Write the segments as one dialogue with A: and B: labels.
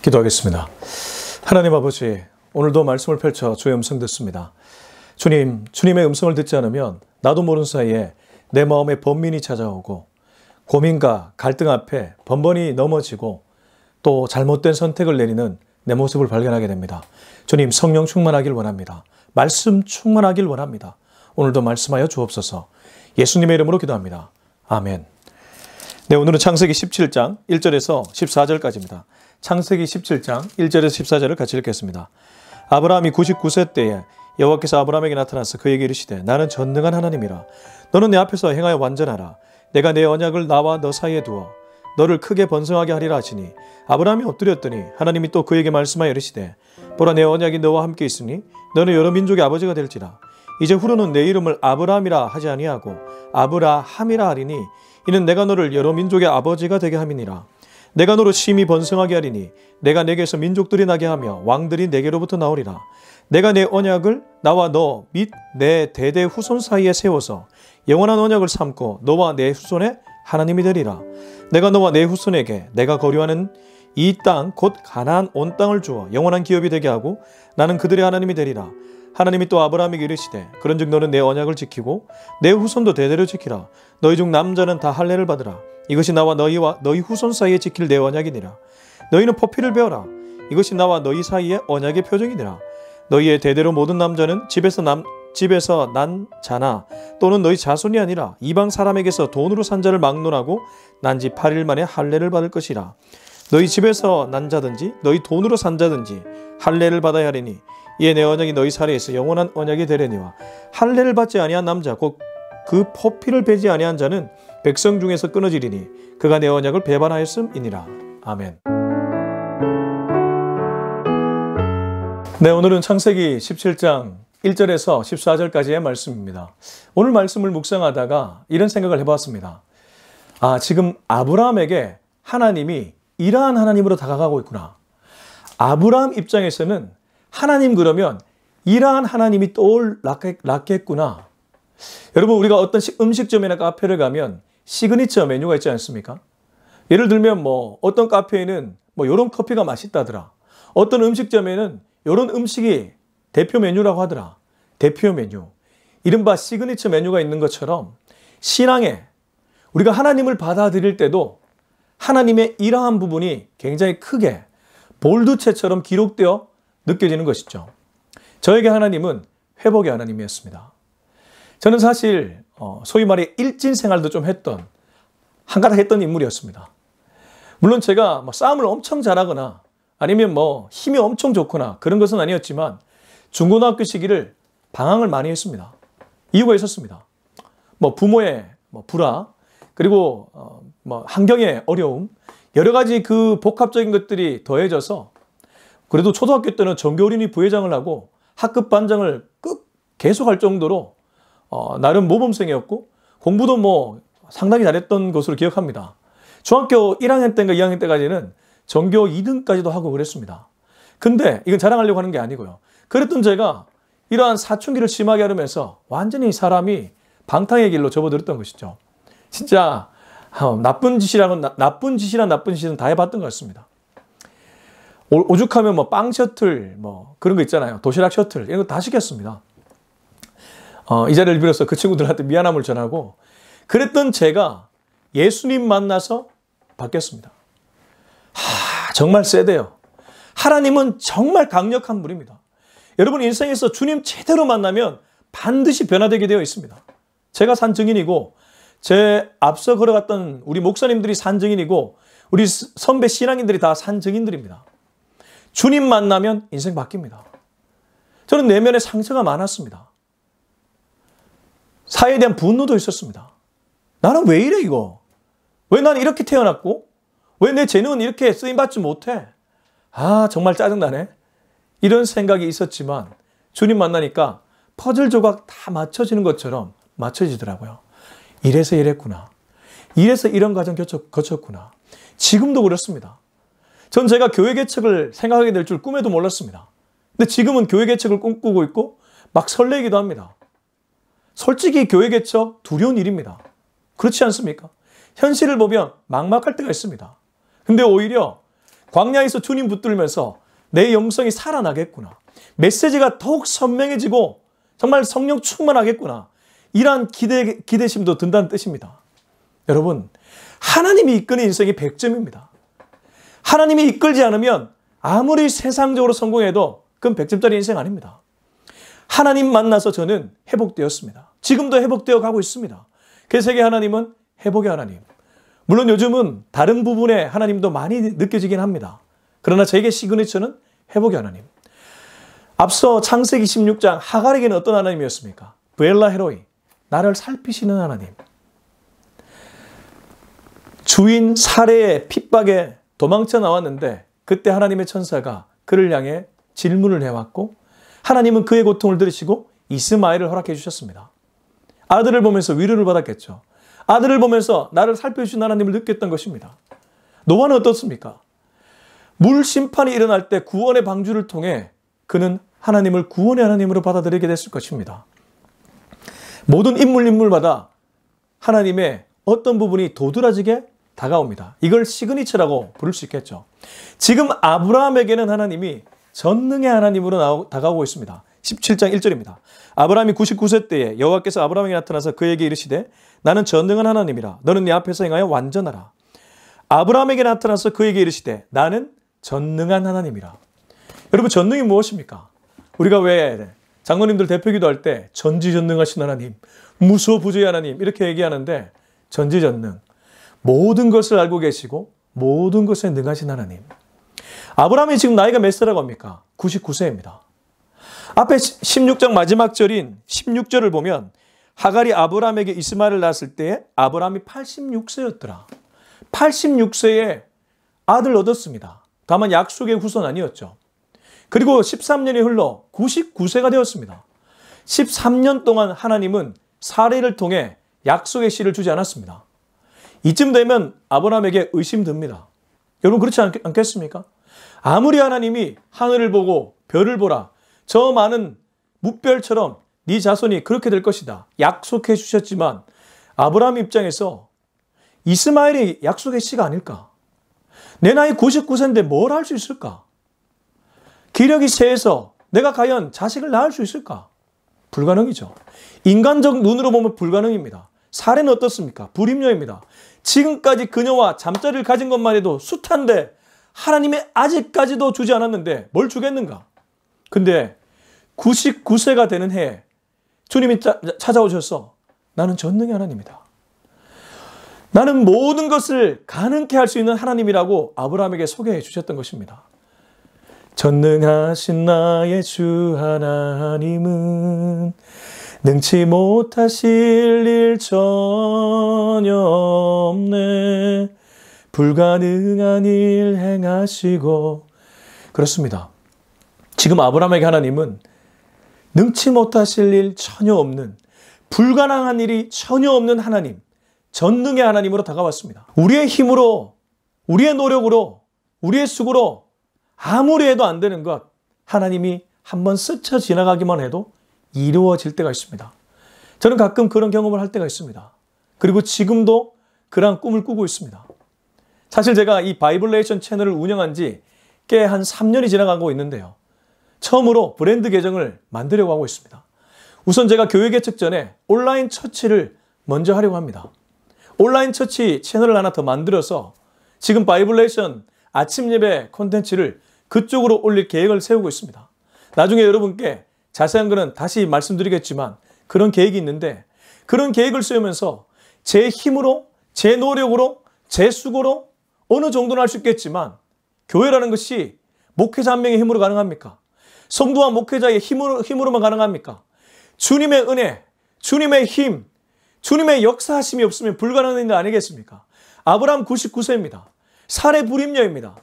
A: 기도하겠습니다. 하나님 아버지, 오늘도 말씀을 펼쳐 주의 음성 듣습니다. 주님, 주님의 음성을 듣지 않으면 나도 모르는 사이에 내 마음에 번민이 찾아오고 고민과 갈등 앞에 번번이 넘어지고 또 잘못된 선택을 내리는 내 모습을 발견하게 됩니다. 주님, 성령 충만하길 원합니다. 말씀 충만하길 원합니다. 오늘도 말씀하여 주옵소서. 예수님의 이름으로 기도합니다. 아멘. 네, 오늘은 창세기 17장 1절에서 14절까지입니다. 창세기 17장 1절에서 14절을 같이 읽겠습니다. 아브라함이 99세 때에 여호와께서 아브라함에게 나타나서 그에게 이르시되 나는 전능한 하나님이라. 너는 내 앞에서 행하여 완전하라. 내가 내 언약을 나와 너 사이에 두어 너를 크게 번성하게 하리라 하시니 아브라함이 엎드렸더니 하나님이 또 그에게 말씀하여 이르시되 보라, 내 언약이 너와 함께 있으니 너는 여러 민족의 아버지가 될지라. 이제 후로는 내 이름을 아브라함이라 하지 아니하고 아브라함이라 하리니 이는 내가 너를 여러 민족의 아버지가 되게 함이니라. 내가 너로 심히 번성하게 하리니 내가 내게서 민족들이 나게 하며 왕들이 내게로부터 나오리라. 내가 내 언약을 나와 너 및 내 대대 후손 사이에 세워서 영원한 언약을 삼고 너와 내 후손의 하나님이 되리라. 내가 너와 내 후손에게 내가 거류하는 이 땅 곧 가나안 온 땅을 주어 영원한 기업이 되게 하고 나는 그들의 하나님이 되리라. 하나님이 또 아브라함에게 이르시되 그런즉 너는 내 언약을 지키고 내 후손도 대대로 지키라. 너희 중 남자는 다 할례를 받으라. 이것이 나와 너희와 너희 후손 사이에 지킬 내 언약이니라. 너희는 포피를 베어라. 이것이 나와 너희 사이의 언약의 표정이니라. 너희의 대대로 모든 남자는 집에서 난 자나 또는 너희 자손이 아니라 이방 사람에게서 돈으로 산 자를 막론하고 난 지 8일 만에 할례를 받을 것이라. 너희 집에서 난 자든지 너희 돈으로 산 자든지 할례를 받아야 하리니 이에 내 언약이 너희 사이에서 영원한 언약이 되려니와 할례를 받지 아니한 남자 곧 그 포피를 베지 아니한 자는 백성 중에서 끊어지리니 그가 내 언약을 배반하였음이니라. 아멘. 네, 오늘은 창세기 17장 1절에서 14절까지의 말씀입니다. 오늘 말씀을 묵상하다가 이런 생각을 해봤습니다. 지금 아브라함에게 하나님이 이러한 하나님으로 다가가고 있구나. 아브라함 입장에서는 하나님 그러면 이러한 하나님이 떠올랐겠구나. 여러분, 우리가 어떤 음식점이나 카페를 가면 시그니처 메뉴가 있지 않습니까? 예를 들면 어떤 카페에는 이런 커피가 맛있다더라. 어떤 음식점에는 이런 음식이 대표 메뉴라고 하더라. 대표 메뉴. 이른바 시그니처 메뉴가 있는 것처럼 신앙에 우리가 하나님을 받아들일 때도 하나님의 이러한 부분이 굉장히 크게 볼드체처럼 기록되어 느껴지는 것이죠. 저에게 하나님은 회복의 하나님이었습니다. 저는 사실 소위 말해 일진 생활도 좀 했던 한가닥 했던 인물이었습니다. 물론 제가 싸움을 엄청 잘하거나 아니면 힘이 엄청 좋거나 그런 것은 아니었지만 중고등학교 시기를 방황을 많이 했습니다. 이유가 있었습니다. 부모의 불화, 그리고 환경의 어려움, 여러 가지 그 복합적인 것들이 더해져서 그래도 초등학교 때는 전교어린이 부회장을 하고 학급 반장을 계속할 정도로 나름 모범생이었고 공부도 상당히 잘했던 것으로 기억합니다. 중학교 1학년 때인가 2학년 때까지는 전교 2등까지도 하고 그랬습니다. 근데 이건 자랑하려고 하는 게 아니고요. 그랬던 제가 이러한 사춘기를 심하게 하면서 완전히 사람이 방탕의 길로 접어들었던 것이죠. 진짜 나쁜 짓이란 나쁜 짓은 다 해봤던 것 같습니다. 오죽하면 빵 셔틀 그런 거 있잖아요. 도시락 셔틀 이런 거 다 시켰습니다. 이 자리를 빌어서 그 친구들한테 미안함을 전하고 그랬던 제가 예수님 만나서 바뀌었습니다. 정말 세대요. 하나님은 정말 강력한 분입니다. 여러분 인생에서 주님 제대로 만나면 반드시 변화되게 되어 있습니다. 제가 산 증인이고 제 앞서 걸어갔던 우리 목사님들이 산 증인이고 우리 선배 신앙인들이 다 산 증인들입니다. 주님 만나면 인생 바뀝니다. 저는 내면에 상처가 많았습니다. 사회에 대한 분노도 있었습니다. 나는 왜 이래 이거? 왜 난 이렇게 태어났고? 왜 내 재능은 이렇게 쓰임받지 못해? 정말 짜증나네. 이런 생각이 있었지만 주님 만나니까 퍼즐 조각 다 맞춰지는 것처럼 맞춰지더라고요. 이래서 이랬구나. 이래서 이런 과정 거쳤구나. 지금도 그렇습니다. 전 제가 교회 개척을 생각하게 될 줄 꿈에도 몰랐습니다. 근데 지금은 교회 개척을 꿈꾸고 있고 막 설레기도 합니다. 솔직히 교회 개척 두려운 일입니다. 그렇지 않습니까? 현실을 보면 막막할 때가 있습니다. 근데 오히려 광야에서 주님 붙들면서 내 영성이 살아나겠구나. 메시지가 더욱 선명해지고 정말 성령 충만하겠구나. 이러한 기대심도 든다는 뜻입니다. 여러분, 하나님이 이끄는 인생이 100점입니다. 하나님이 이끌지 않으면 아무리 세상적으로 성공해도 그건 100점짜리 인생 아닙니다. 하나님 만나서 저는 회복되었습니다. 지금도 회복되어 가고 있습니다. 그래서 세계 하나님은 회복의 하나님. 물론 요즘은 다른 부분에 하나님도 많이 느껴지긴 합니다. 그러나 저에게 시그니처는 회복의 하나님. 앞서 창세기 16장 하갈에게는 어떤 하나님이었습니까? 브엘라 헤로이, 나를 살피시는 하나님. 주인 살해의 핍박에 도망쳐 나왔는데 그때 하나님의 천사가 그를 향해 질문을 해왔고 하나님은 그의 고통을 들으시고 이스마엘을 허락해 주셨습니다. 아들을 보면서 위로를 받았겠죠. 아들을 보면서 나를 살펴주신 하나님을 느꼈던 것입니다. 노아는 어떻습니까? 물 심판이 일어날 때 구원의 방주를 통해 그는 하나님을 구원의 하나님으로 받아들이게 됐을 것입니다. 모든 인물마다 하나님의 어떤 부분이 도드라지게 다가옵니다. 이걸 시그니처라고 부를 수 있겠죠. 지금 아브라함에게는 하나님이 전능의 하나님으로 다가오고 있습니다. 17장 1절입니다. 아브라함이 99세 때에 여호와께서 아브라함에게 나타나서 그에게 이르시되 나는 전능한 하나님이라 너는 내 앞에서 행하여 완전하라. 아브라함에게 나타나서 그에게 이르시되 나는 전능한 하나님이라. 여러분, 전능이 무엇입니까? 우리가 왜 장로님들 대표기도 할 때 전지전능하신 하나님, 무소부재의 하나님 이렇게 얘기하는데 전지전능, 모든 것을 알고 계시고 모든 것에 능하신 하나님. 아브라함이 지금 나이가 몇 세라고 합니까? 99세입니다. 앞에 16장 마지막 절인 16절을 보면 하갈이 아브라함에게 이스마엘을 낳았을 때에 아브라함이 86세였더라. 86세에 아들 얻었습니다. 다만 약속의 후손 아니었죠. 그리고 13년이 흘러 99세가 되었습니다. 13년 동안 하나님은 사례를 통해 약속의 씨를 주지 않았습니다. 이쯤 되면 아브라함에게 의심듭니다. 여러분, 그렇지 않겠습니까? 아무리 하나님이 하늘을 보고 별을 보라, 저 많은 뭇별처럼 네 자손이 그렇게 될 것이다 약속해 주셨지만 아브라함 입장에서 이스마엘이 약속의 씨가 아닐까? 내 나이 99세인데 뭘 할 수 있을까? 기력이 세해서 내가 과연 자식을 낳을 수 있을까? 불가능이죠. 인간적 눈으로 보면 불가능입니다. 사례는 어떻습니까? 불임녀입니다. 지금까지 그녀와 잠자리를 가진 것만 해도 숱한데 하나님이 아직까지도 주지 않았는데 뭘 주겠는가? 근데 99세가 되는 해에 주님이 찾아오셔서 나는 전능의 하나님이다. 나는 모든 것을 가능케 할 수 있는 하나님이라고 아브라함에게 소개해 주셨던 것입니다. 전능하신 나의 주 하나님은 능치 못하실 일 전혀 없네. 불가능한 일 행하시고. 그렇습니다. 지금 아브라함에게 하나님은 능치 못하실 일 전혀 없는, 불가능한 일이 전혀 없는 하나님, 전능의 하나님으로 다가왔습니다. 우리의 힘으로, 우리의 노력으로, 우리의 수고로 아무리 해도 안 되는 것, 하나님이 한번 스쳐 지나가기만 해도 이루어질 때가 있습니다. 저는 가끔 그런 경험을 할 때가 있습니다. 그리고 지금도 그런 꿈을 꾸고 있습니다. 사실 제가 이 바이블레이션 채널을 운영한 지 꽤 한 3년이 지나가고 있는데요. 처음으로 브랜드 계정을 만들려고 하고 있습니다. 우선 제가 교회 개척 전에 온라인 처치를 먼저 하려고 합니다. 온라인 처치 채널을 하나 더 만들어서 지금 바이블레이션 아침 예배 콘텐츠를 그쪽으로 올릴 계획을 세우고 있습니다. 나중에 여러분께 자세한 거는 다시 말씀드리겠지만 그런 계획이 있는데, 그런 계획을 세우면서 제 힘으로, 제 노력으로, 제 수고로 어느 정도는 할 수 있겠지만 교회라는 것이 목회자 한 명의 힘으로 가능합니까? 성도와 목회자의 힘으로만 가능합니까? 주님의 은혜, 주님의 힘, 주님의 역사하심이 없으면 불가능한 일 아니겠습니까? 아브라함 99세입니다. 사례 불임녀입니다.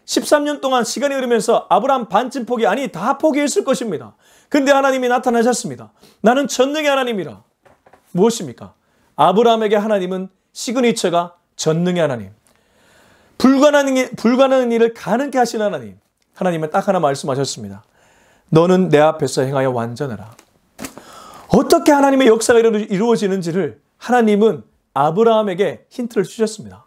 A: 13년 동안 시간이 흐르면서 아브라함 반쯤 포기, 아니 다 포기했을 것입니다. 근데 하나님이 나타나셨습니다. 나는 전능의 하나님이라. 무엇입니까? 아브라함에게 하나님은 시그니처가 전능의 하나님. 불가능한 일을 가능케 하신 하나님. 하나님은 딱 하나 말씀하셨습니다. 너는 내 앞에서 행하여 완전하라. 어떻게 하나님의 역사가 이루어지는지를 하나님은 아브라함에게 힌트를 주셨습니다.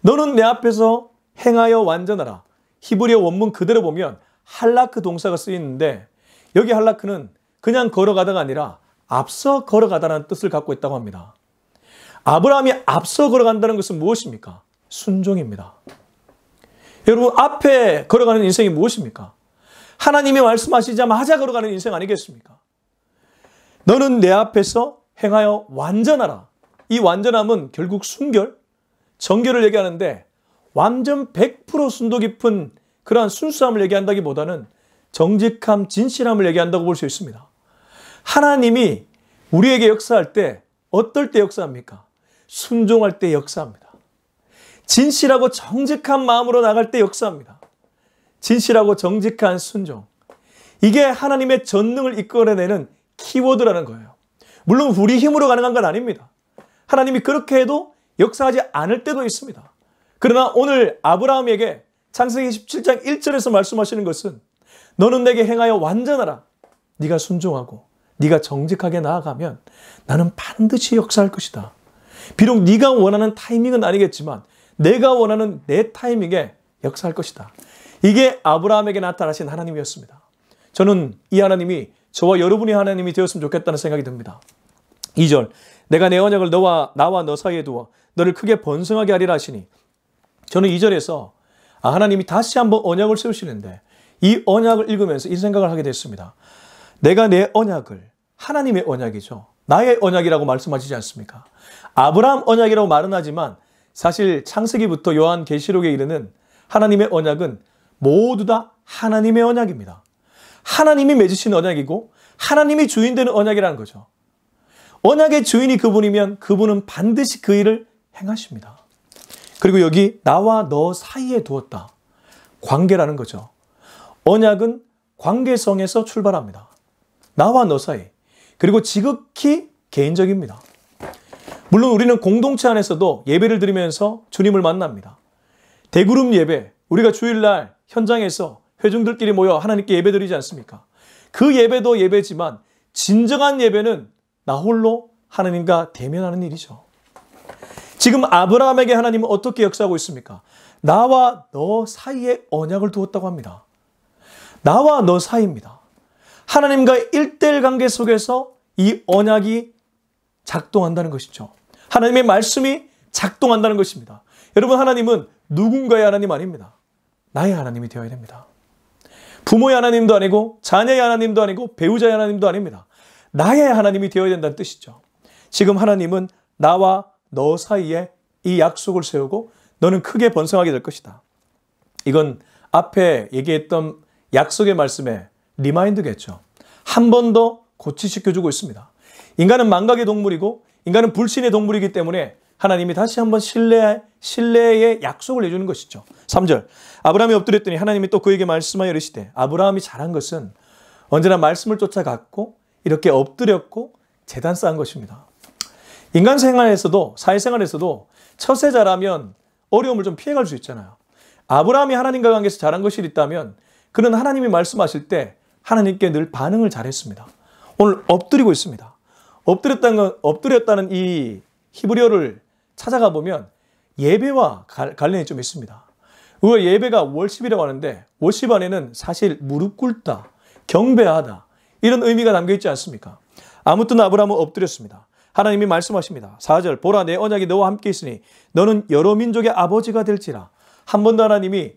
A: 너는 내 앞에서 행하여 완전하라. 히브리어 원문 그대로 보면 할라크 동사가 쓰이는데 여기 할라크는 그냥 걸어가다가 아니라 앞서 걸어가다라는 뜻을 갖고 있다고 합니다. 아브라함이 앞서 걸어간다는 것은 무엇입니까? 순종입니다. 여러분, 앞에 걸어가는 인생이 무엇입니까? 하나님이 말씀하시자마자 걸어가는 인생 아니겠습니까? 너는 내 앞에서 행하여 완전하라. 이 완전함은 결국 순결, 정결을 얘기하는데 완전 100% 순도 깊은 그러한 순수함을 얘기한다기보다는 정직함, 진실함을 얘기한다고 볼 수 있습니다. 하나님이 우리에게 역사할 때 어떨 때 역사합니까? 순종할 때 역사합니다. 진실하고 정직한 마음으로 나갈 때 역사합니다. 진실하고 정직한 순종. 이게 하나님의 전능을 이끌어내는 키워드라는 거예요. 물론 우리 힘으로 가능한 건 아닙니다. 하나님이 그렇게 해도 역사하지 않을 때도 있습니다. 그러나 오늘 아브라함에게 창세기 17장 1절에서 말씀하시는 것은 너는 내게 행하여 완전하라. 네가 순종하고 네가 정직하게 나아가면 나는 반드시 역사할 것이다. 비록 네가 원하는 타이밍은 아니겠지만 내가 원하는 내 타이밍에 역사할 것이다. 이게 아브라함에게 나타나신 하나님이었습니다. 저는 이 하나님이 저와 여러분이 하나님이 되었으면 좋겠다는 생각이 듭니다. 2절, 내가 내 언약을 나와 너 사이에 두어 너를 크게 번성하게 하리라 하시니, 저는 2절에서 하나님이 다시 한번 언약을 세우시는데 이 언약을 읽으면서 이 생각을 하게 됐습니다. 내가 내 언약을, 하나님의 언약이죠. 나의 언약이라고 말씀하시지 않습니까? 아브라함 언약이라고 말은 하지만 사실 창세기부터 요한계시록에 이르는 하나님의 언약은 모두 다 하나님의 언약입니다. 하나님이 맺으신 언약이고 하나님이 주인 되는 언약이라는 거죠. 언약의 주인이 그분이면 그분은 반드시 그 일을 행하십니다. 그리고 여기 나와 너 사이에 두었다. 관계라는 거죠. 언약은 관계성에서 출발합니다. 나와 너 사이. 그리고 지극히 개인적입니다. 물론 우리는 공동체 안에서도 예배를 드리면서 주님을 만납니다. 대그룹 예배, 우리가 주일날 현장에서 회중들끼리 모여 하나님께 예배 드리지 않습니까? 그 예배도 예배지만 진정한 예배는 나 홀로 하나님과 대면하는 일이죠. 지금 아브라함에게 하나님은 어떻게 역사하고 있습니까? 나와 너 사이에 언약을 두었다고 합니다. 나와 너 사이입니다. 하나님과 1:1 관계 속에서 이 언약이 작동한다는 것이죠. 하나님의 말씀이 작동한다는 것입니다. 여러분, 하나님은 누군가의 하나님 아닙니다. 나의 하나님이 되어야 됩니다. 부모의 하나님도 아니고 자녀의 하나님도 아니고 배우자의 하나님도 아닙니다. 나의 하나님이 되어야 된다는 뜻이죠. 지금 하나님은 나와 너 사이에 이 약속을 세우고 너는 크게 번성하게 될 것이다. 이건 앞에 얘기했던 약속의 말씀에 리마인드겠죠. 한 번 더 고치시켜주고 있습니다. 인간은 망각의 동물이고 인간은 불신의 동물이기 때문에 하나님이 다시 한번 신뢰의 약속을 내주는 것이죠. 3절, 아브라함이 엎드렸더니 하나님이 또 그에게 말씀하여 이르시되, 아브라함이 잘한 것은 언제나 말씀을 쫓아갔고 이렇게 엎드렸고 제단 쌓은 것입니다. 인간 생활에서도 사회생활에서도 처세 잘하면 어려움을 좀 피해갈 수 있잖아요. 아브라함이 하나님과 관계에서 잘한 것이 있다면 그는 하나님이 말씀하실 때 하나님께 늘 반응을 잘했습니다. 오늘 엎드리고 있습니다. 엎드렸다는 이 히브리어를 찾아가 보면 예배와 관련이 좀 있습니다. 우리가 예배가 월십이라고 하는데 월십 안에는 사실 무릎 꿇다, 경배하다 이런 의미가 담겨 있지 않습니까? 아무튼 아브라함은 엎드렸습니다. 하나님이 말씀하십니다. 4절, 보라 내 언약이 너와 함께 있으니 너는 여러 민족의 아버지가 될지라. 한 번 더 하나님이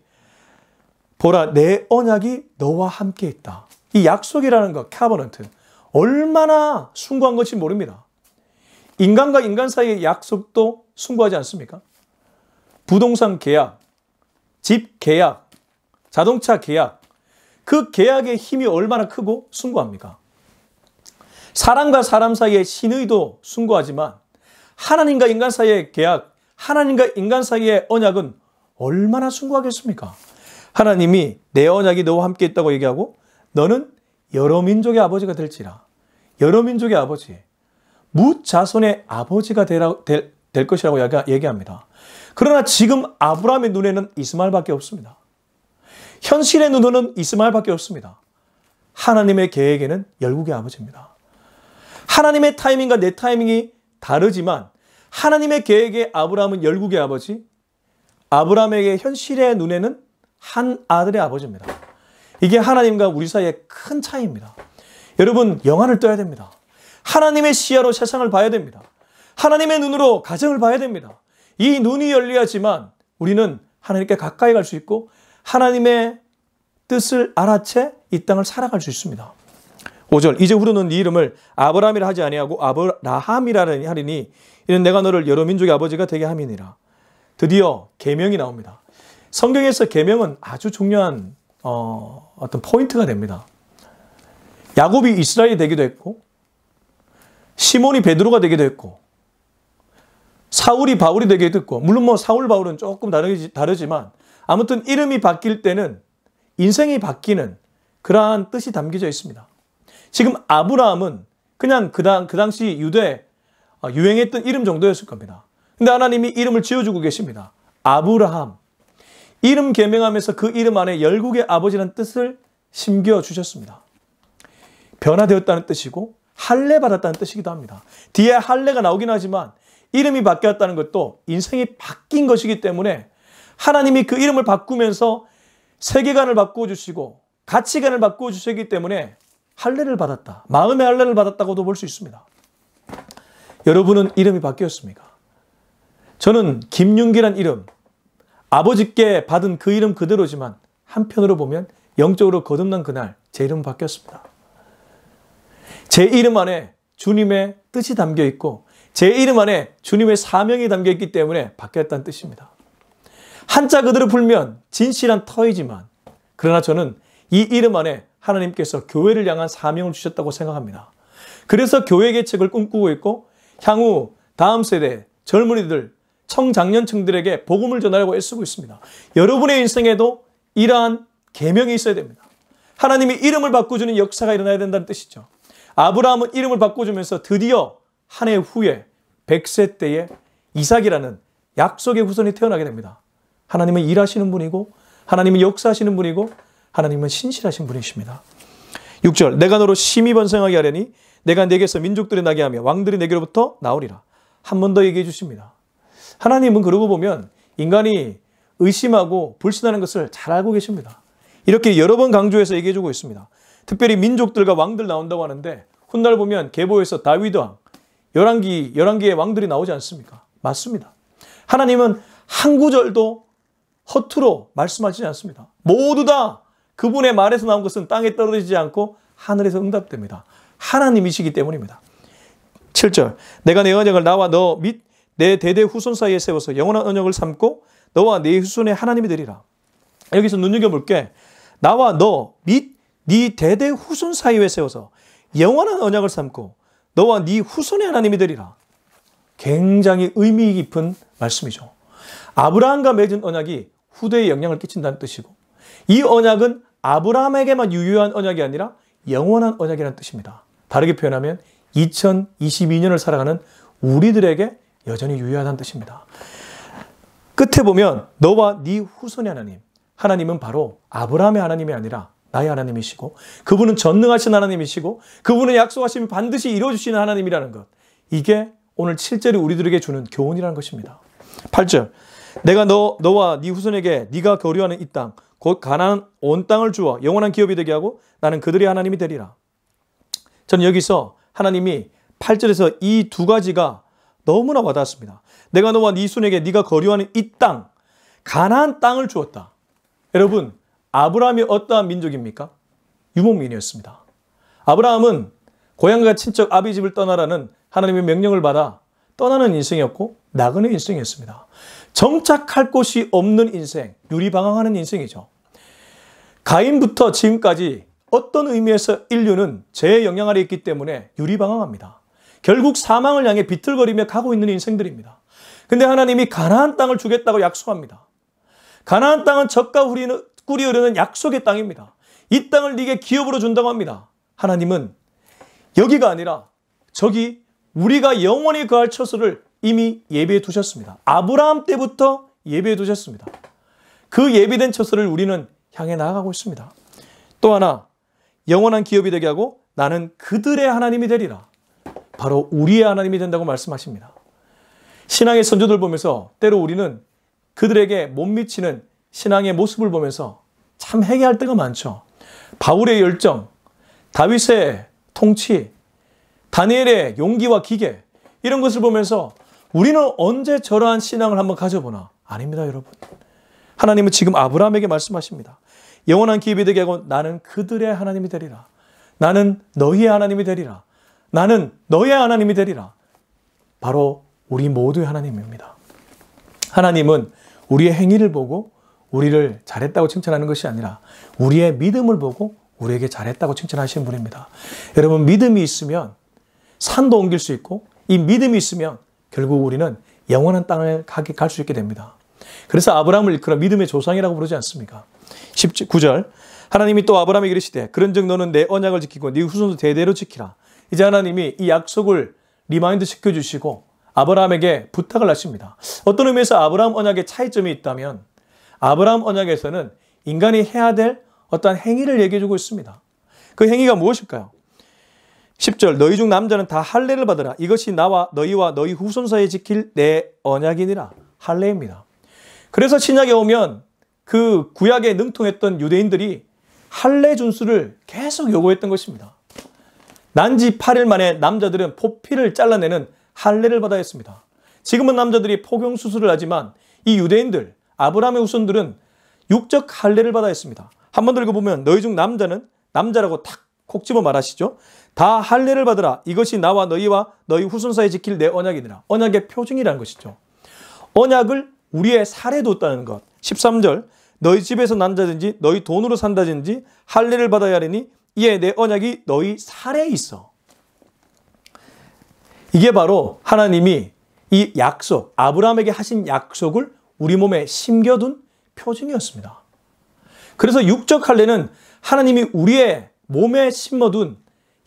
A: 보라 내 언약이 너와 함께 있다. 이 약속이라는 것, 카버넌트, 얼마나 숭고한 것인지 모릅니다. 인간과 인간 사이의 약속도 숭고하지 않습니까? 부동산 계약, 집 계약, 자동차 계약, 그 계약의 힘이 얼마나 크고 숭고합니까? 사람과 사람 사이의 신의도 숭고하지만 하나님과 인간 사이의 계약, 하나님과 인간 사이의 언약은 얼마나 숭고하겠습니까? 하나님이 내 언약이 너와 함께 있다고 얘기하고 너는 여러 민족의 아버지가 될지라. 여러 민족의 아버지, 무자손의 아버지가 될 것이라고 얘기합니다. 그러나 지금 아브라함의 눈에는 이스마엘밖에 없습니다. 현실의 눈에는 이스마엘밖에 없습니다. 하나님의 계획에는 열국의 아버지입니다. 하나님의 타이밍과 내 타이밍이 다르지만 하나님의 계획에 아브라함은 열국의 아버지, 아브라함에게 현실의 눈에는 한 아들의 아버지입니다. 이게 하나님과 우리 사이의 큰 차이입니다. 여러분, 영안을 떠야 됩니다. 하나님의 시야로 세상을 봐야 됩니다. 하나님의 눈으로 가정을 봐야 됩니다. 이 눈이 열려야지만 우리는 하나님께 가까이 갈 수 있고 하나님의 뜻을 알아채 이 땅을 살아갈 수 있습니다. 5절, 이제후로는 네 이름을 아브라함이라 하지 아니하고 아브라함이라 하리니 이는 내가 너를 여러 민족의 아버지가 되게 함이니라. 드디어 계명이 나옵니다. 성경에서 계명은 아주 중요한 어떤 포인트가 됩니다. 야곱이 이스라엘이 되기도 했고, 시몬이 베드로가 되기도 했고, 사울이 바울이 되기도 했고, 물론 뭐 사울 바울은 조금 다르지만 아무튼 이름이 바뀔 때는 인생이 바뀌는 그러한 뜻이 담겨져 있습니다. 지금 아브라함은 그냥 그 당시 유대 유행했던 이름 정도였을 겁니다. 근데 하나님이 이름을 지어주고 계십니다. 아브라함. 이름 계명하면서 그 이름 안에 열국의 아버지라는 뜻을 심겨주셨습니다. 변화되었다는 뜻이고 할례 받았다는 뜻이기도 합니다. 뒤에 할례가 나오긴 하지만 이름이 바뀌었다는 것도 인생이 바뀐 것이기 때문에 하나님이 그 이름을 바꾸면서 세계관을 바꿔주시고 가치관을 바꿔주시기 때문에 할례를 받았다. 마음의 할례를 받았다고도 볼 수 있습니다. 여러분은 이름이 바뀌었습니까? 저는 김윤기란 이름, 아버지께 받은 그 이름 그대로지만 한편으로 보면 영적으로 거듭난 그날 제 이름은 바뀌었습니다. 제 이름 안에 주님의 뜻이 담겨 있고 제 이름 안에 주님의 사명이 담겨 있기 때문에 바뀌었다는 뜻입니다. 한자 그대로 풀면 진실한 터이지만 그러나 저는 이 이름 안에 하나님께서 교회를 향한 사명을 주셨다고 생각합니다. 그래서 교회 개척을 꿈꾸고 있고 향후 다음 세대 젊은이들 청장년층들에게 복음을 전하려고 애쓰고 있습니다. 여러분의 인생에도 이러한 계명이 있어야 됩니다. 하나님이 이름을 바꿔주는 역사가 일어나야 된다는 뜻이죠. 아브라함은 이름을 바꿔주면서 드디어 한 해 후에 100세 때에 이삭이라는 약속의 후손이 태어나게 됩니다. 하나님은 일하시는 분이고 하나님은 역사하시는 분이고 하나님은 신실하신 분이십니다. 6절, 내가 너로 심히 번성하게 하려니 내가 내게서 민족들이 나게 하며 왕들이 내게로부터 나오리라. 한 번 더 얘기해 주십니다. 하나님은 그러고 보면 인간이 의심하고 불신하는 것을 잘 알고 계십니다. 이렇게 여러 번 강조해서 얘기해 주고 있습니다. 특별히 민족들과 왕들 나온다고 하는데 훗날 보면 계보에서 다윗 왕, 열왕기의 왕들이 나오지 않습니까? 맞습니다. 하나님은 한 구절도 허투루 말씀하시지 않습니다. 모두 다 그분의 말에서 나온 것은 땅에 떨어지지 않고 하늘에서 응답됩니다. 하나님이시기 때문입니다. 7절, 내가 내 언약을 나와 너 및 내 대대 후손 사이에 세워서 영원한 언약을 삼고 너와 네 후손의 하나님이 되리라. 여기서 눈여겨볼게. 나와 너 및 네 대대 후손 사이에 세워서 영원한 언약을 삼고 너와 네 후손의 하나님이 되리라. 굉장히 의미 깊은 말씀이죠. 아브라함과 맺은 언약이 후대에 영향을 끼친다는 뜻이고 이 언약은 아브라함에게만 유효한 언약이 아니라 영원한 언약이라는 뜻입니다. 다르게 표현하면 2022년을 살아가는 우리들에게 여전히 유효하다는 뜻입니다. 끝에 보면 너와 네 후손의 하나님, 하나님은 바로 아브라함의 하나님이 아니라 나의 하나님이시고 그분은 전능하신 하나님이시고 그분은 약속하시면 반드시 이루어주시는 하나님이라는 것, 이게 오늘 7절이 우리들에게 주는 교훈이라는 것입니다. 8절, 내가 너와 네 후손에게 네가 거류하는 이 땅 곧 가나안 온 땅을 주어 영원한 기업이 되게 하고 나는 그들의 하나님이 되리라. 저는 여기서 하나님이 8절에서 이 두 가지가 너무나 와닿았습니다. 내가 너와 네 손에게 네가 거류하는 이 땅, 가나안 땅을 주었다. 여러분, 아브라함이 어떠한 민족입니까? 유목민이었습니다. 아브라함은 고향과 친척 아비 집을 떠나라는 하나님의 명령을 받아 떠나는 인생이었고 나그네 인생이었습니다. 정착할 곳이 없는 인생, 유리방황하는 인생이죠. 가인부터 지금까지 어떤 의미에서 인류는 죄의 영향 아래 있기 때문에 유리방황합니다. 결국 사망을 향해 비틀거리며 가고 있는 인생들입니다. 근데 하나님이 가나안 땅을 주겠다고 약속합니다. 가나안 땅은 젖과 꿀이 흐르는 약속의 땅입니다. 이 땅을 네게 기업으로 준다고 합니다. 하나님은 여기가 아니라 저기 우리가 영원히 거할 처소를 이미 예비해 두셨습니다. 아브라함 때부터 예비해 두셨습니다. 그 예비된 처소를 우리는 향해 나아가고 있습니다. 또 하나, 영원한 기업이 되게 하고 나는 그들의 하나님이 되리라. 바로 우리의 하나님이 된다고 말씀하십니다. 신앙의 선조들 보면서 때로 우리는 그들에게 못 미치는 신앙의 모습을 보면서 참 회개할 때가 많죠. 바울의 열정, 다윗의 통치, 다니엘의 용기와 기계, 이런 것을 보면서 우리는 언제 저러한 신앙을 한번 가져보나? 아닙니다, 여러분. 하나님은 지금 아브라함에게 말씀하십니다. 영원한 기업이 되게 하고 나는 그들의 하나님이 되리라. 나는 너희의 하나님이 되리라. 나는 너의 하나님이 되리라. 바로 우리 모두의 하나님입니다. 하나님은 우리의 행위를 보고 우리를 잘했다고 칭찬하는 것이 아니라 우리의 믿음을 보고 우리에게 잘했다고 칭찬하시는 분입니다. 여러분, 믿음이 있으면 산도 옮길 수 있고 이 믿음이 있으면 결국 우리는 영원한 땅을 갈 수 있게 됩니다. 그래서 아브라함을 일컬어 믿음의 조상이라고 부르지 않습니까? 19절, 하나님이 또 아브라함에게 이르시되 그런즉 너는 내 언약을 지키고 네 후손도 대대로 지키라. 이제 하나님이 이 약속을 리마인드 시켜주시고 아브라함에게 부탁을 하십니다. 어떤 의미에서 아브라함 언약의 차이점이 있다면 아브라함 언약에서는 인간이 해야 될 어떠한 행위를 얘기해주고 있습니다. 그 행위가 무엇일까요? 10절, 너희 중 남자는 다 할례를 받으라. 이것이 나와 너희와 너희 후손 사이에 지킬 내 언약이니라. 할례입니다. 그래서 신약에 오면 그 구약에 능통했던 유대인들이 할례 준수를 계속 요구했던 것입니다. 난지 8일 만에 남자들은 포피를 잘라내는 할례를 받아야 했습니다. 지금은 남자들이 포경 수술을 하지만 이 유대인들, 아브라함의 후손들은 육적 할례를 받아야 했습니다. 한 번 더 읽어보면 너희 중 남자는, 남자라고 탁 콕 집어 말하시죠. 다 할례를 받으라. 이것이 나와 너희와 너희 후손 사이에 지킬 내 언약이니라. 언약의 표징이라는 것이죠. 언약을 우리의 살에 뒀다는 것. 13절, 너희 집에서 난다든지 너희 돈으로 산다든지 할례를 받아야 하리니 이에 내 언약이 너희 살에 있어. 이게 바로 하나님이 이 약속, 아브라함에게 하신 약속을 우리 몸에 심겨둔 표징이었습니다. 그래서 육적 할례는 하나님이 우리의 몸에 심어둔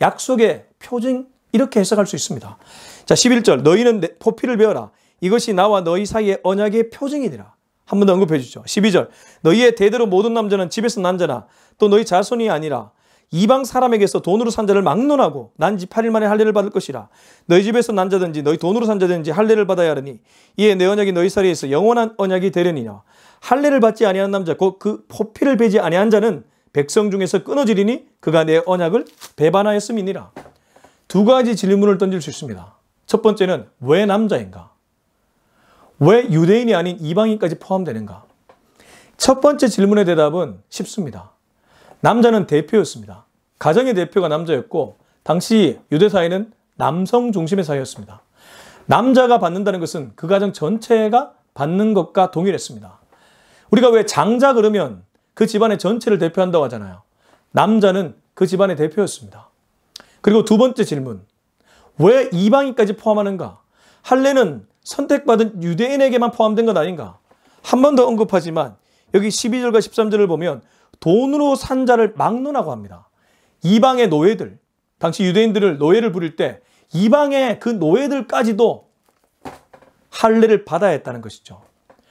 A: 약속의 표징, 이렇게 해석할 수 있습니다. 자, 11절, 너희는 포피를 베어라. 이것이 나와 너희 사이의 언약의 표징이니라. 한 번 더 언급해 주죠. 12절, 너희의 대대로 모든 남자는 집에서 난 자나 또 너희 자손이 아니라 이방 사람에게서 돈으로 산 자를 막론하고 난지 8일 만에 할례를 받을 것이라. 너희 집에서 난 자든지 너희 돈으로 산 자든지 할례를 받아야 하리니 이에 내 언약이 너희 사이에 있어 영원한 언약이 되려니라. 할례를 받지 아니한 남자, 곧 그 포피를 베지 아니한 자는 백성 중에서 끊어지리니 그가 내 언약을 배반하였음이니라. 두 가지 질문을 던질 수 있습니다. 첫 번째는 왜 남자인가? 왜 유대인이 아닌 이방인까지 포함되는가? 첫 번째 질문의 대답은 쉽습니다. 남자는 대표였습니다. 가정의 대표가 남자였고 당시 유대 사회는 남성 중심의 사회였습니다. 남자가 받는다는 것은 그 가정 전체가 받는 것과 동일했습니다. 우리가 왜 장자 그러면 그 집안의 전체를 대표한다고 하잖아요. 남자는 그 집안의 대표였습니다. 그리고 두 번째 질문, 왜 이방인까지 포함하는가? 할례는 선택받은 유대인에게만 포함된 것 아닌가? 한 번 더 언급하지만 여기 12절과 13절을 보면 돈으로 산 자를 막론하고 합니다. 이방의 노예들, 당시 유대인들을 노예를 부릴 때 이방의 그 노예들까지도 할례를 받아야 했다는 것이죠.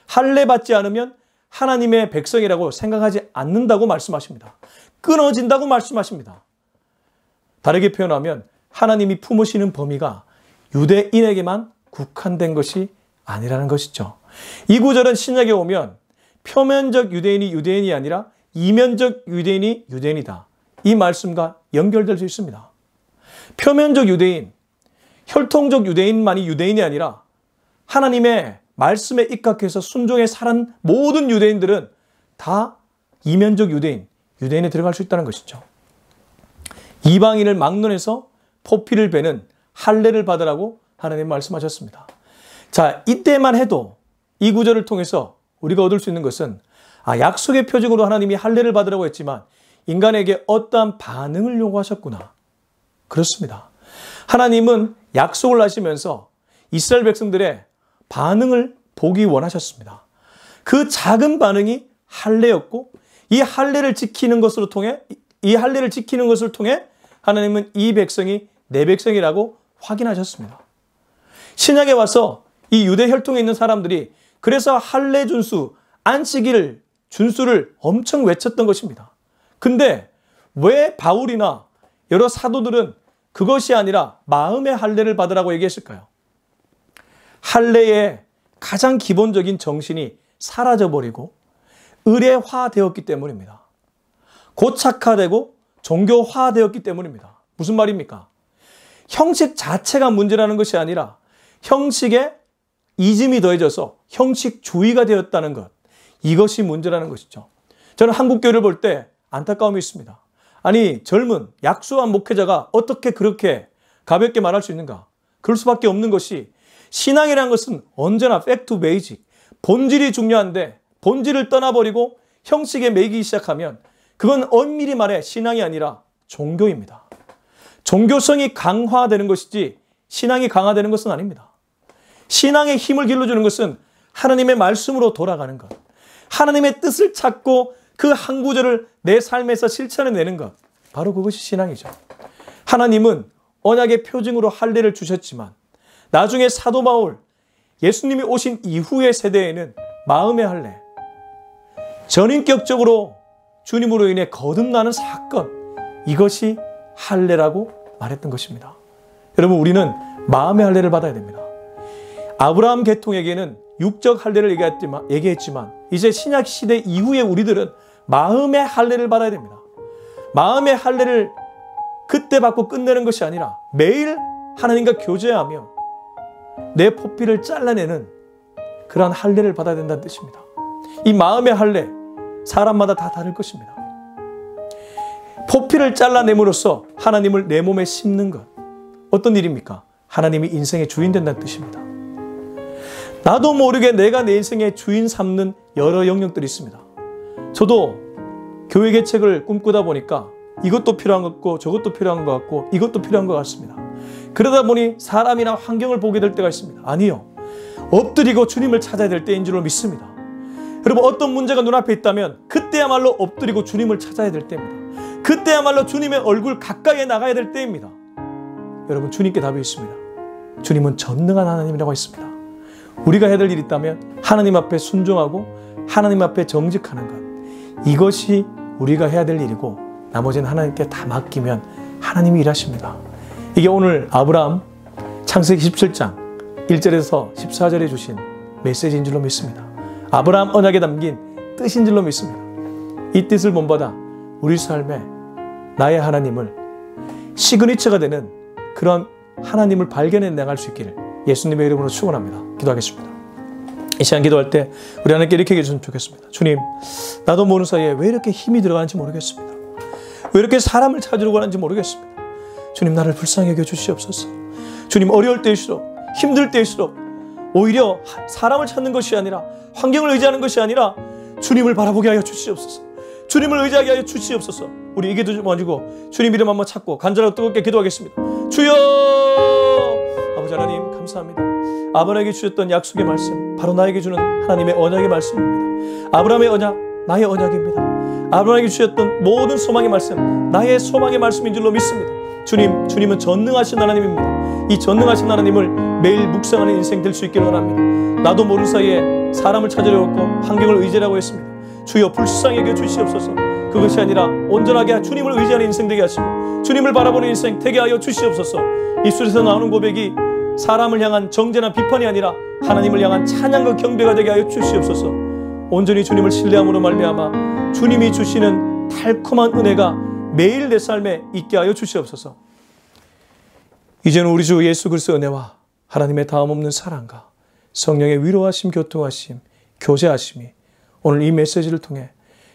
A: 할례 받지 않으면 하나님의 백성이라고 생각하지 않는다고 말씀하십니다. 끊어진다고 말씀하십니다. 다르게 표현하면 하나님이 품으시는 범위가 유대인에게만 국한된 것이 아니라는 것이죠. 이 구절은 신약에 오면 표면적 유대인이 유대인이 아니라 이면적 유대인이 유대인이다. 이 말씀과 연결될 수 있습니다. 표면적 유대인, 혈통적 유대인만이 유대인이 아니라 하나님의 말씀에 입각해서 순종해 살은 모든 유대인들은 다 이면적 유대인, 유대인에 들어갈 수 있다는 것이죠. 이방인을 막론해서 포피를 베는 할례를 받으라고 하나님 말씀하셨습니다. 자, 이때만 해도 이 구절을 통해서 우리가 얻을 수 있는 것은 약속의 표징으로 하나님이 할례를 받으라고 했지만 인간에게 어떠한 반응을 요구하셨구나. 그렇습니다. 하나님은 약속을 하시면서 이스라엘 백성들의 반응을 보기 원하셨습니다. 그 작은 반응이 할례였고 이 할례를 지키는 것을 통해 하나님은 이 백성이 내 백성이라고 확인하셨습니다. 신약에 와서 이 유대 혈통에 있는 사람들이 그래서 할례 준수, 안식일 준수를 엄청 외쳤던 것입니다. 근데 왜 바울이나 여러 사도들은 그것이 아니라 마음의 할례를 받으라고 얘기했을까요? 할례의 가장 기본적인 정신이 사라져버리고 의례화되었기 때문입니다. 고착화되고 종교화되었기 때문입니다. 무슨 말입니까? 형식 자체가 문제라는 것이 아니라 형식에 이즘이 더해져서 형식주의가 되었다는 것, 이것이 문제라는 것이죠. 저는 한국교회를 볼 때 안타까움이 있습니다. 아니, 젊은 약소한 목회자가 어떻게 그렇게 가볍게 말할 수 있는가? 그럴 수밖에 없는 것이, 신앙이라는 것은 언제나 팩트 베이직, 본질이 중요한데 본질을 떠나버리고 형식에 매이기 시작하면 그건 엄밀히 말해 신앙이 아니라 종교입니다. 종교성이 강화되는 것이지 신앙이 강화되는 것은 아닙니다. 신앙의 힘을 길러주는 것은 하나님의 말씀으로 돌아가는 것, 하나님의 뜻을 찾고 그 한 구절을 내 삶에서 실천해내는 것, 바로 그것이 신앙이죠. 하나님은 언약의 표징으로 할례를 주셨지만 나중에 사도 바울, 예수님이 오신 이후의 세대에는 마음의 할례, 전인격적으로 주님으로 인해 거듭나는 사건, 이것이 할례라고 말했던 것입니다. 여러분, 우리는 마음의 할례를 받아야 됩니다. 아브라함 계통에게는 육적 할례를 얘기했지만 이제 신약 시대 이후에 우리들은 마음의 할례를 받아야 됩니다. 마음의 할례를 그때 받고 끝내는 것이 아니라 매일 하나님과 교제하며 내 포피를 잘라내는 그러한 할례를 받아야 된다는 뜻입니다. 이 마음의 할례, 사람마다 다 다를 것입니다. 포피를 잘라냄으로써 하나님을 내 몸에 심는 것, 어떤 일입니까? 하나님이 인생의 주인 된다는 뜻입니다. 나도 모르게 내가 내 인생의 주인 삼는 여러 영역들이 있습니다. 저도 교회 개척을 꿈꾸다 보니까 이것도 필요한 것 같고 저것도 필요한 것 같고 이것도 필요한 것 같습니다. 그러다 보니 사람이나 환경을 보게 될 때가 있습니다. 아니요, 엎드리고 주님을 찾아야 될 때인 줄로 믿습니다. 여러분, 어떤 문제가 눈앞에 있다면 그때야말로 엎드리고 주님을 찾아야 될 때입니다. 그때야말로 주님의 얼굴 가까이에 나가야 될 때입니다. 여러분, 주님께 답이 있습니다. 주님은 전능한 하나님이라고 했습니다. 우리가 해야 될 일이 있다면 하나님 앞에 순종하고 하나님 앞에 정직하는 것, 이것이 우리가 해야 될 일이고 나머지는 하나님께 다 맡기면 하나님이 일하십니다. 이게 오늘 아브라함 창세기 17장 1절에서 14절에 주신 메시지인 줄로 믿습니다. 아브라함 언약에 담긴 뜻인 줄로 믿습니다. 이 뜻을 본받아 우리 삶에 나의 하나님을 시그니처가 되는 그런 하나님을 발견해 나갈 수 있기를 예수님의 이름으로 축원합니다. 기도하겠습니다. 이 시간 기도할 때 우리 하나님께 이렇게 얘기해 주셨으면 좋겠습니다. 주님, 나도 모르는 사이에 왜 이렇게 힘이 들어가는지 모르겠습니다. 왜 이렇게 사람을 찾으려고 하는지 모르겠습니다. 주님, 나를 불쌍히 여겨 주시옵소서. 주님, 어려울 때일수록, 힘들 때일수록 오히려 사람을 찾는 것이 아니라, 환경을 의지하는 것이 아니라 주님을 바라보게 하여 주시옵소서. 주님을 의지하게 하여 주시옵소서. 우리 이 기도 좀 가지고 주님 이름 한번 찾고 간절하고 뜨겁게 기도하겠습니다. 주여! 아버지 하나님, 감사합니다. 아브라함에게 주셨던 약속의 말씀, 바로 나에게 주는 하나님의 언약의 말씀입니다. 아브라함의 언약, 나의 언약입니다. 아브라함에게 주셨던 모든 소망의 말씀, 나의 소망의 말씀인 줄로 믿습니다. 주님, 주님은 전능하신 하나님입니다. 이 전능하신 하나님을 매일 묵상하는 인생 될 수 있기를 원합니다. 나도 모르는 사이에 사람을 찾으려고 환경을 의지하고 했습니다. 주여, 불쌍히 여겨 주시옵소서. 그것이 아니라 온전하게 주님을 의지하는 인생 되게 하시고 주님을 바라보는 인생 되게 하여 주시옵소서. 입술에서 나오는 고백이 사람을 향한 정죄나 비판이 아니라 하나님을 향한 찬양과 경배가 되게 하여 주시옵소서. 온전히 주님을 신뢰함으로 말미암아 주님이 주시는 달콤한 은혜가 매일 내 삶에 있게 하여 주시옵소서. 이제는 우리 주 예수 그리스도의 은혜와 하나님의 다음없는 사랑과 성령의 위로하심, 교통하심, 교제하심이 오늘 이 메시지를 통해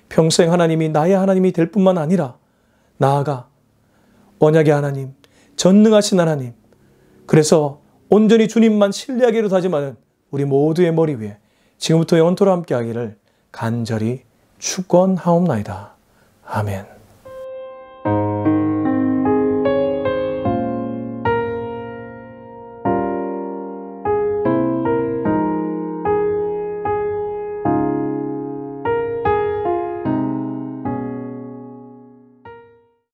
A: 평생 하나님이 나의 하나님이 될 뿐만 아니라 나아가 언약의 하나님, 전능하신 하나님, 그래서 온전히 주님만 신뢰하기로 다짐하는 우리 모두의 머리 위에 지금부터 영원토록 함께하기를 간절히 축원하옵나이다. 아멘.